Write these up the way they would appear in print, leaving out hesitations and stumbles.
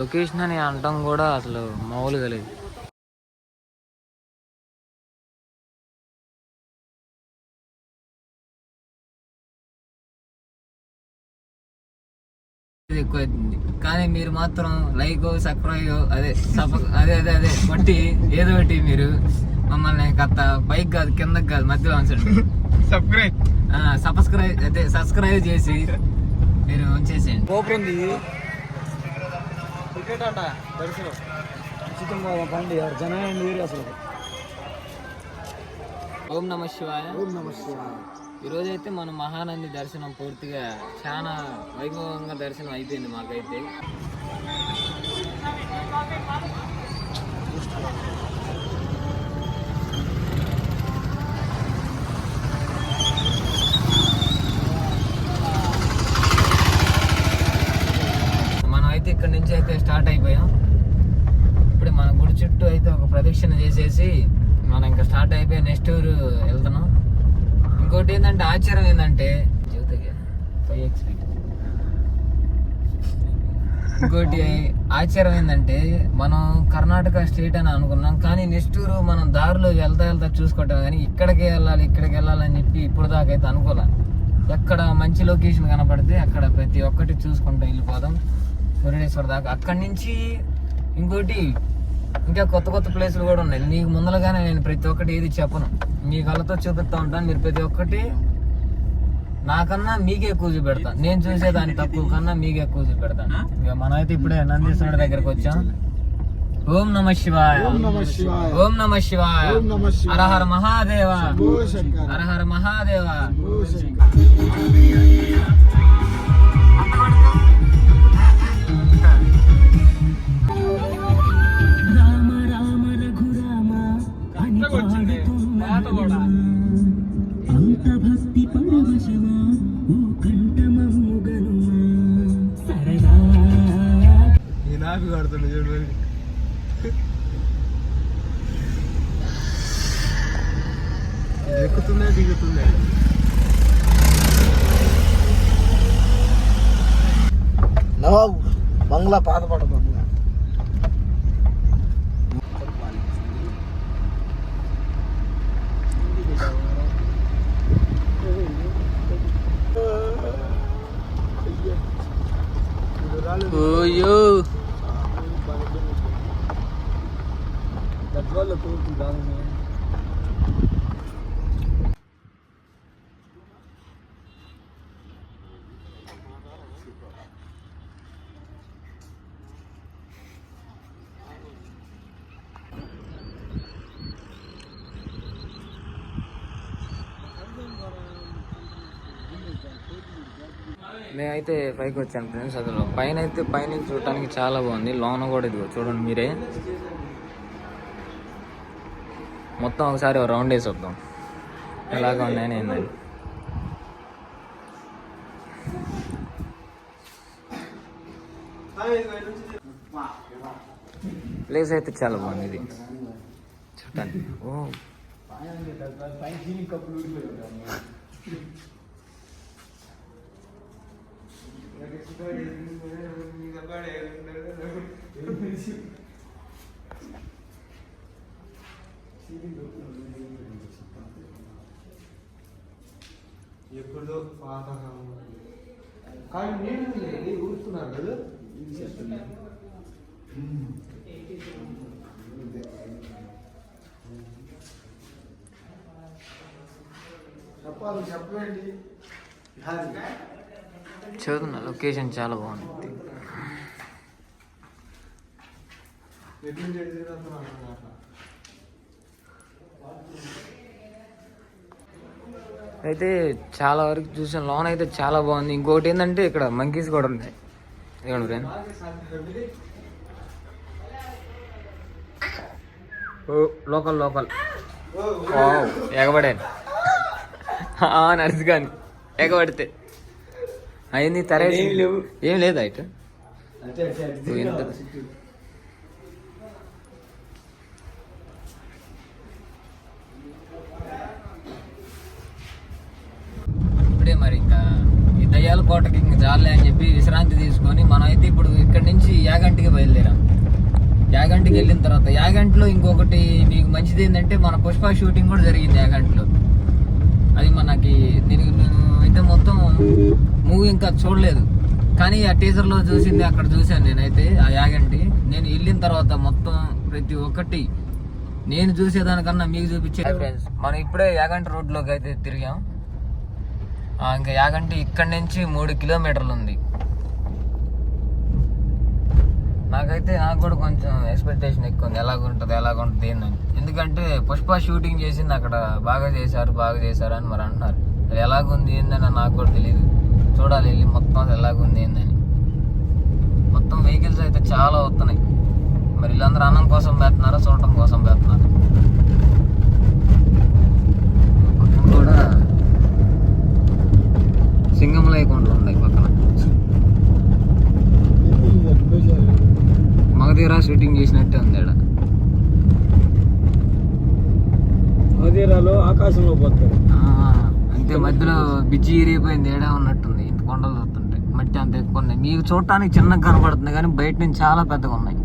Location అని అంటాం కూడా అసలు మామూలుగా లేదు. ఎక్కువ అవుతుంది కానీ మీరు మాత్రం లైక్ సబ్స్క్రైబ్ అదే అదే బట్టి ఏదో ఒకటి మీరు మమ్మల్ని కత్త పైకి కాదు కిందకి కాదు మధ్యలో ఉంచండి. సబ్స్క్రైబ్ చేసి మీరు ఉంచేసేయండి. క్రికెట్ అంట దర్శనం పండి జనాన్ని వేరు అసలు. ఓం నమ శివాయ. ఓం నమ శివాయ. ఈరోజు అయితే మన మహానంది దర్శనం పూర్తిగా చాలా వైభవంగా దర్శనం అయిపోయింది మాకైతే. మనం అయితే ఇక్కడ నుంచి అయితే స్టార్ట్ అయిపోయాం. ఇప్పుడు మన గుడి చుట్టూ అయితే ఒక ప్రదక్షిణ చేసేసి మనం ఇంకా స్టార్ట్ అయిపోయి నెక్స్ట్ ఊరు వెళ్తున్నాం. ఇంకోటి ఏంటంటే ఆశ్చర్యం ఏంటంటే ఇంకోటి ఆశ్చర్యం ఏంటంటే మనం కర్ణాటక స్టేట్ అని అనుకున్నాం కానీ నెక్స్ట్ ఊరు మనం దారిలో వెళ్తా చూసుకోవటం కానీ ఇక్కడికి వెళ్ళాలని చెప్పి ఇప్పుడు దాకా అయితే అనుకోలే. ఎక్కడ మంచి లొకేషన్ కనపడితే అక్కడ ప్రతి ఒక్కటి చూసుకుంటూ వెళ్ళిపోదాం మురుడేశ్వర్ దాకా. అక్కడి నుంచి ఇంకోటి ఇంకా కొత్త ప్లేసులు కూడా ఉన్నాయి. నీకు ముందరగానే నేను ప్రతి ఒక్కటి ఏది చెప్పను, మీ కళ్ళతో చూపిస్తూ ఉంటాను. మీరు ప్రతి ఒక్కటి నాకన్నా మీకే ఎక్కువ చూపెడతాను. నేను చూసేదాన్ని తక్కువ కన్నా మీకే ఎక్కువ చూపెడతాను. ఇక మనమైతే ఇప్పుడే నందీశ్వరుడి దగ్గరకు వచ్చాం. ఓం నమ శివాయ. ఓం నమ శివాయ. హర హర మహాదేవ. హర హర మహాదేవ. అంత భక్తి పరవశమా ఓ కంఠమమ్ముగను సరదా ఈ నాపి కడుతుంది చూడు. ఎక్కుతున్నాయి దిగుతున్నాయి. నవాబు బంగ్లా పాత పడ బంగ్లా. నేనైతే పైకి వచ్చాను ఫ్రెండ్స్. అసలు పైన చూడటానికి చాలా బాగుంది. లోన కూడా ఇదిగో చూడండి మీరే. మొత్తం ఒకసారి రౌండ్ వేసి వద్దాం ఎలాగా ఉన్నాయని ఏందని. ప్లేస్ అయితే చాలా బాగుంది ఇది చూడండి. ఓ ఎప్పుడో పాత కానీ నీళ్ళు ఊరుస్తున్నారు కదా. చెప్పండి చదువుతున్నా. లొకేషన్ చాలా బాగుంది. అయితే చాలా వరకు చూసాను. లోన్ అయితే చాలా బాగుంది. ఇంకోటి ఏంటంటే ఇక్కడ మంకీస్ కూడా ఉన్నాయి. ఇదిగోండి ఫ్రెండ్. లోకల్ ఎగబడాను నర్సు కానీ ఎగబడితే అయింది. తరేసి ఏం లేదా ఇటు ఇప్పుడే మరి ఇంకా ఈ దయ్యాల కోటకి ఇంక చాలే అని చెప్పి విశ్రాంతి తీసుకొని మనం అయితే ఇప్పుడు ఇక్కడ నుంచి యాగంటికి బయలుదేరాం. యాగంటికి వెళ్ళిన తర్వాత యాగంటిలో ఇంకొకటి మీకు మంచిది ఏంటంటే మన పుష్ప షూటింగ్ కూడా జరిగింది యాగంటిలో. అది మనకి నేను అయితే మొత్తం మూవీ ఇంకా చూడలేదు, కానీ ఆ టీజర్లో చూసింది అక్కడ చూశాను నేనైతే ఆ యాగంటి. నేను వెళ్ళిన తర్వాత మొత్తం ప్రతి ఒక్కటి నేను చూసేదానికన్నా మీకు చూపించే. ఫ్రెండ్స్, మనం ఇప్పుడే యాగంటి రోడ్లోకి అయితే తిరిగాం. ఇంకా యాగంటి ఇక్కడ నుంచి 3 కిలోమీటర్లు ఉంది. నాకు కూడా కొంచెం ఎక్స్పెక్టేషన్ ఎక్కువ ఉంది, ఎలాగుంటుంది ఏందని. ఎందుకంటే పుష్ప షూటింగ్ చేసింది అక్కడ బాగా చేశారు అని మరి అంటున్నారు. అది ఎలాగుంది ఏందని నాకు కూడా తెలియదు, చూడాలి వెళ్ళి మొత్తం ఎలాగుంది ఏందని. మొత్తం వెహికల్స్ అయితే చాలా వస్తున్నాయి. మరి వీళ్ళందరూ అన్నం కోసం పెడుతున్నారా, చూడటం కోసం పెడుతున్నారు. కూడా సింగంలో కొండలు ఉన్నాయి పక్కన. మగధీరా షూటింగ్ చేసినట్టే ఉంది ఇక్కడ. మగధీరాలో ఆకాశంలో పోతాడు అంతే, మధ్యలో బిజ్జి ఇరిగిపోయింది ఏడా ఉన్నట్టుంది. ఇంత కొండలు చూస్తుంటే మట్టి అంత ఎక్కువ ఉన్నాయి. మీకు చూడటానికి చిన్నగా కనపడుతుంది కానీ బయట నుంచి చాలా పెద్దగా ఉన్నాయి.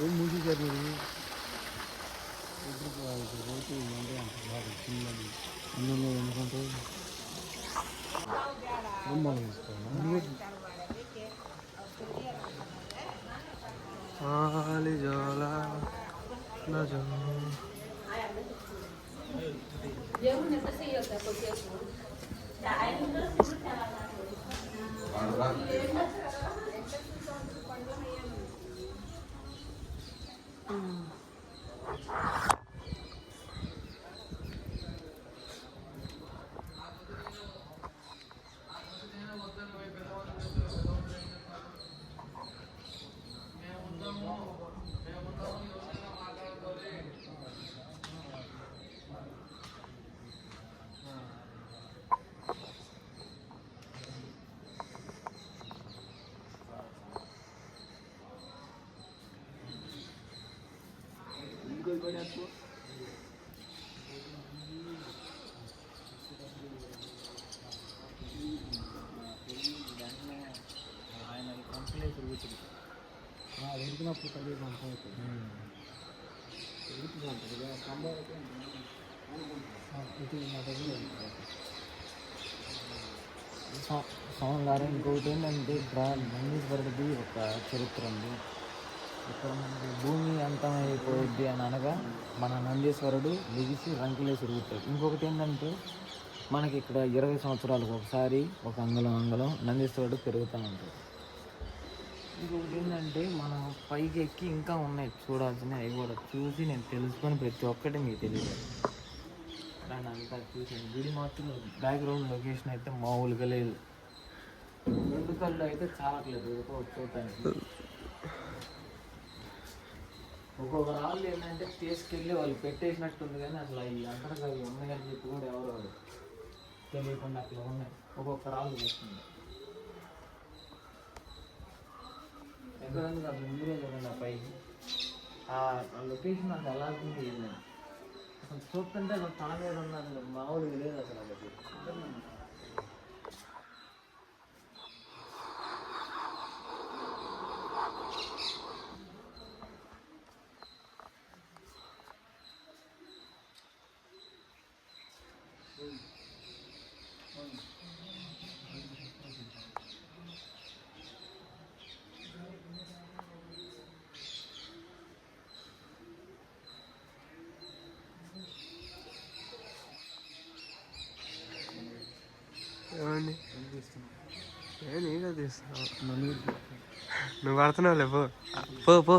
ఏం మూవీ జరిగింది ఎందుకంటే సోమవారం ఇంకొకటి ఏంటంటే ఇక్కడ నందీశ్వరుడిది ఒక చరిత్ర ఉంది. ఇక్కడ మనకి భూమి అంతమైపోద్ది అని అనగా మన నందీశ్వరుడు లెగిసి రంకెలేసి తిరుగుతాడు. ఇంకొకటి ఏంటంటే మనకి ఇక్కడ 20 సంవత్సరాలకు ఒకసారి ఒక అంగళం నందీశ్వరుడు పెరుగుతూ ఉంటాడు. ఇంకొకటి ఏంటంటే మనం పైకి ఎక్కి ఇంకా ఉన్నాయి చూడాల్సినవి, అవి కూడా చూసి నేను తెలుసుకొని ప్రతి ఒక్కటి మీకు తెలియదు. దాన్ని అంతా చూసాను. గుడి మాత్రం బ్యాక్గ్రౌండ్ లొకేషన్ అయితే మామూలుగా లేదు. 2 కళ్ళు అయితే చాలట్లేదు చూడటానికి. ఒక్కొక్క రాళ్ళు ఏంటంటే తీసుకెళ్ళి వాళ్ళు పెట్టేసినట్టుంది, కానీ అసలు అవి అంతగా అవి ఉన్నాయని చెప్పి కూడా ఎవరు తెలియకుండా అట్లా ఉన్నాయి. ఒక్కొక్క రాళ్ళు వస్తుంది ఎక్కడ ఉంది అసలు ముందుగా చూడండి. ఆ పైకి ఆ లొకేషన్ అసలు ఎలా ఉంది ఏంటంటే అసలు చూస్తుంటే అసలు తల మీద ఉన్నది మామూలుగా లేదు అసలు. వాళ్ళకి నువ్వు పడుతున్నావులే పో పో పో.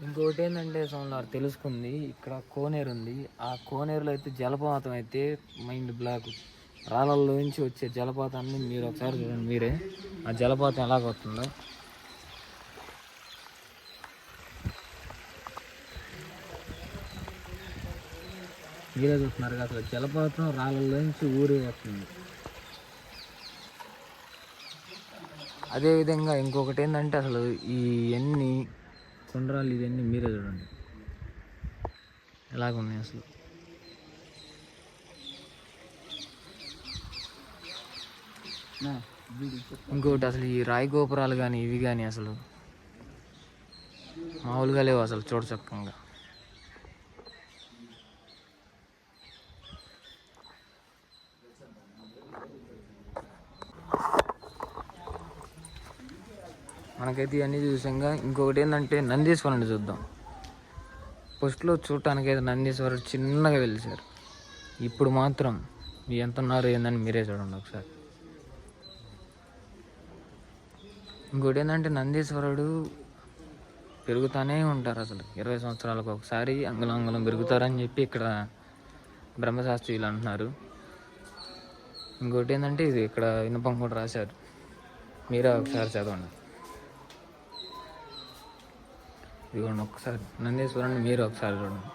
ఇంకోటి ఏంటంటే సోమవారు తెలుసుకుంది, ఇక్కడ కోనేరు ఉంది. ఆ కోనేరులో అయితే జలపాతం అయితే మైండ్ బ్లాక్. రాళ్ళల్లోంచి వచ్చే జలపాతాన్ని మీరు ఒకసారి చూడండి మీరే, ఆ జలపాతం ఎలాగొస్తుందో. మీరే చూస్తున్నారు కదా, అసలు జలపాతం రాళ్ళల్లోంచి ఊరి వస్తుంది. అదేవిధంగా ఇంకొకటి ఏంటంటే అసలు ఇవన్నీ కొండరాళ్ళు ఇవన్నీ మీరే చూడండి ఎలాగున్నాయి అసలు. ఇంకొకటి అసలు ఈ రాయి గోపురాలు కానీ ఇవి కానీ అసలు మామూలుగా లేవు అసలు చూడచక్కంగా. మనకైతే ఇవన్నీ చూసాక ఇంకొకటి ఏంటంటే నందీశ్వరుని చూద్దాం. ఫస్ట్లో చూడటానికి అయితే నందీశ్వరుడు చిన్నగా వెలిసారు, ఇప్పుడు మాత్రం ఎంత ఉన్నారు ఏందని మీరే చూడండి ఒకసారి. ఇంకోటి ఏంటంటే నందీశ్వరుడు పెరుగుతూనే ఉంటారు అసలు 20 సంవత్సరాలకు ఒకసారి అంగుళం అంగుళం పెరుగుతారని చెప్పి ఇక్కడ బ్రహ్మశాస్త్రీలు అంటున్నారు. ఇంకోటి ఏంటంటే ఇది ఇక్కడ వినపం కూడా రాశారు, మీరే ఒకసారి చదవండి. ఇదిగోండి ఒకసారి నందీశ్వరుని మీరు ఒకసారి చూడండి.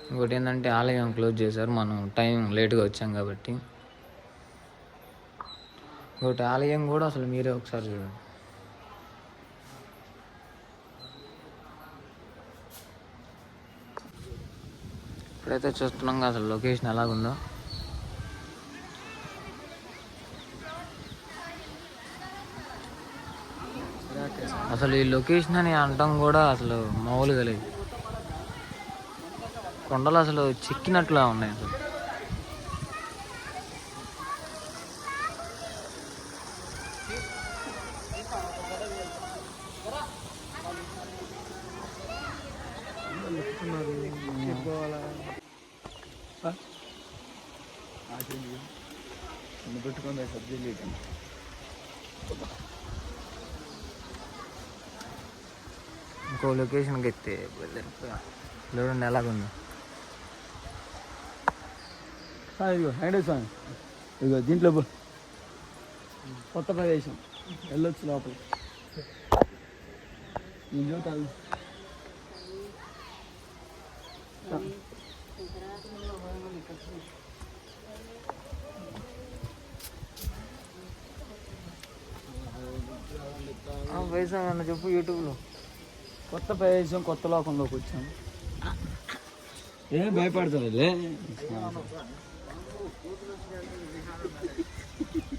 ఇంకోటి ఏంటంటే ఆలయం క్లోజ్ చేశారు, మనం టైం లేట్గా వచ్చాం కాబట్టి. ఇంకోటి ఆలయం కూడా అసలు మీరే ఒకసారి చూడండి. ఇప్పుడైతే చూస్తున్నాం అసలు లొకేషన్ ఎలాగుందో. అసలు ఈ లొకేషన్ అని అనటం కూడా అసలు మామూలుగా లేదు, కొండలు అసలు చిక్కినట్లా ఉన్నాయి అసలు. ఇంకో లొకేషన్కి ఎత్తే చూడండి ఎలాగుంది. ఇదిగో వెంకటేశ్వర ఇదిగో దీంట్లో కొత్త ప్రదేశం వెళ్ళొచ్చు లోపల. నేను చూడాలి వేసామన్న చెప్పు యూట్యూబ్లో. కొత్త ప్రదేశం కొత్త లోకంలోకి వచ్చాం. ఏం భయపడతావులే,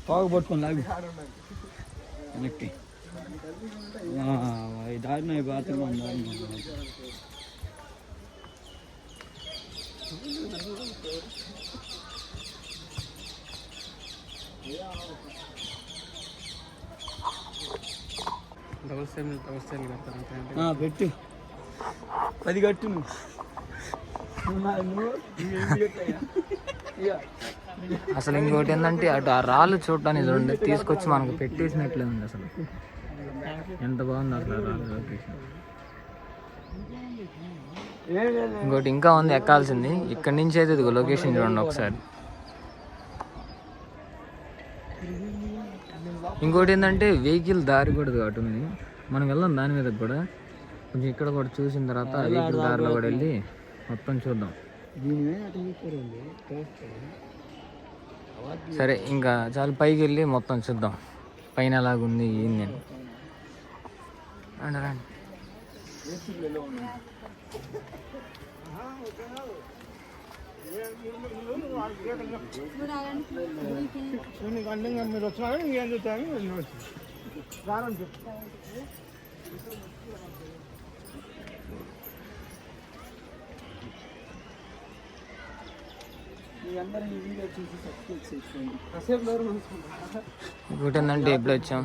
పాగు పట్టుకొని లాగు వెనక్కి. దారిన బాత్రూమ్ పెట్టు 10 కట్టు నువ్వు. అసలు ఇంకోటి ఏంటంటే అటు ఆ రాళ్ళు చూడటానికి చూడండి, తీసుకొచ్చి మనకు పెట్టేసినట్లే ఉంది అసలు. ఎంత బాగుంది అసలు రాళ్ళు లొకేషన్. ఇంకోటి ఇంకా ఉంది ఎక్కాల్సింది, ఇక్కడి నుంచి అయితే ఇదిగో లొకేషన్ చూడండి ఒకసారి. ఇంకోటి ఏంటంటే వెహికల్ దారి కూడా అటు ఉంది, మనం వెళ్దాం దాని మీద కూడా. కొంచెం ఇక్కడ కూడా చూసిన తర్వాత వెహికల్ దారిలో కూడా వెళ్ళి మొత్తం చూద్దాం. సరే ఇంకా చాలా పైకి వెళ్ళి మొత్తం చూద్దాం పైన ఎలాగుంది ఏంది అని. రండి రండి. మీరు వచ్చినా ఇంకేం చూస్తాను ఇంకోటి ఏంటంటే ఎప్పుడు వచ్చాం